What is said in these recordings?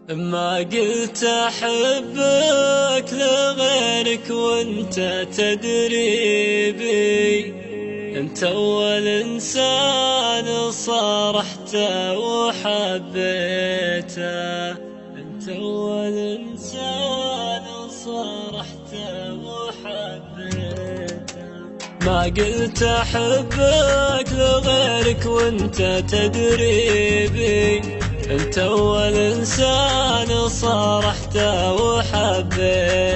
ما قلت أحبك لغيرك وانت تدري بي، انت أول إنسان صارحته وحبيته، انت أول إنسان صارحته وحبيته. ما قلت أحبك لغيرك وانت تدري بي، انت أول إنسان صارحته وحبيته.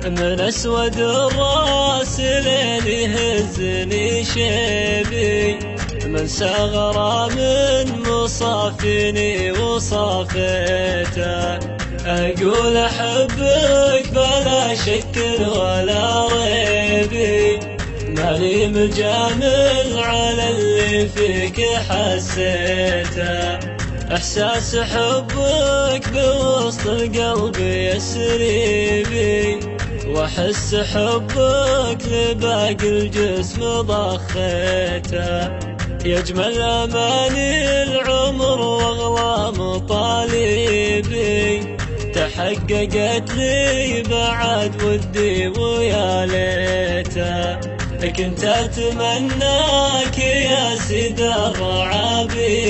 من أسود الراس لين يهزني شيبي، من ثغرة من مصافيني وصافيته. أقول أحبك بلا شك ولا ريبي، مالي مجامل على اللي فيك حسيته. إحساس حبك بوسط القلب يسري بي، وأحس حبك لباقي الجسم ضخيته. يجمل أماني العمر وأغلى مطالبي، تحققت لي بعد ودي ويا ليته. كنت أتمناك يا سيد الرعابيبي،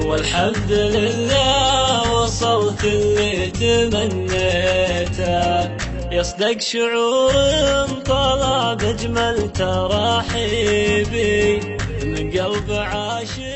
والحمد لله وصلت اللي تمنيته. يصدق شعور طلع بأجمل تراحيبي من قلب عاشق.